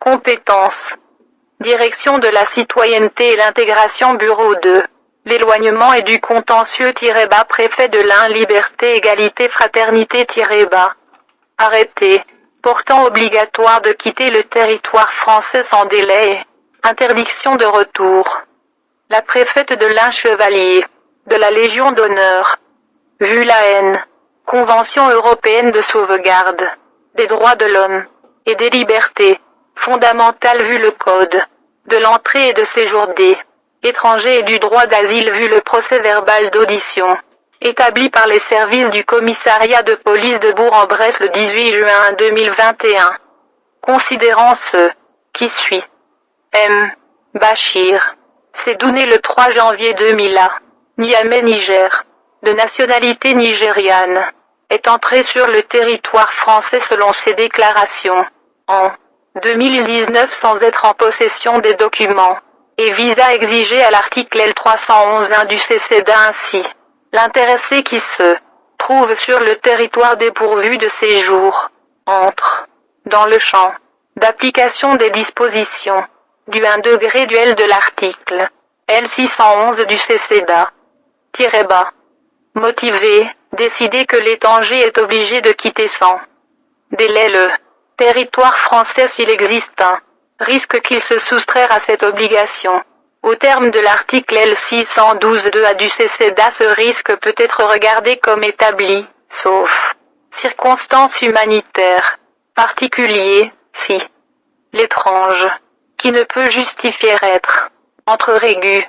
Compétences. Direction de la citoyenneté et l'intégration Bureau de l'éloignement et du contentieux-bas Préfet de l'Ain Liberté Égalité Fraternité-bas. Arrêté. Portant obligatoire de quitter le territoire français sans délai. Interdiction de retour. La préfète de l'Ain Chevalier. De la Légion d'honneur. Vu la haine. Convention européenne de sauvegarde. Des droits de l'homme. Et des libertés. Fondamentales vu le code. De l'entrée et de séjour des étrangers et du droit d'asile vu le procès-verbal d'audition. Établi par les services du commissariat de police de Bourg-en-Bresse le 18 juin 2021. Considérant ce qui suit. M. Bachir. Sédou né le 3 janvier 2000 à Niamey, Niger. De nationalité nigériane. Est entré sur le territoire français selon ses déclarations. En 2019 sans être en possession des documents et visa exigés à l'article L311-1 du CCDA ainsi. L'intéressé qui se trouve sur le territoire dépourvu de séjour entre dans le champ d'application des dispositions du 1 degré du L de l'article L611 du CCDA-bas. Motivé, décider que l'étranger est obligé de quitter sans délai le territoire français s'il existe un risque qu'il se soustraire à cette obligation. Au terme de l'article L612-2A du CCDA, ce risque peut être regardé comme établi, sauf circonstances humanitaires particulières, si l'étrange, qui ne peut justifier être entre régus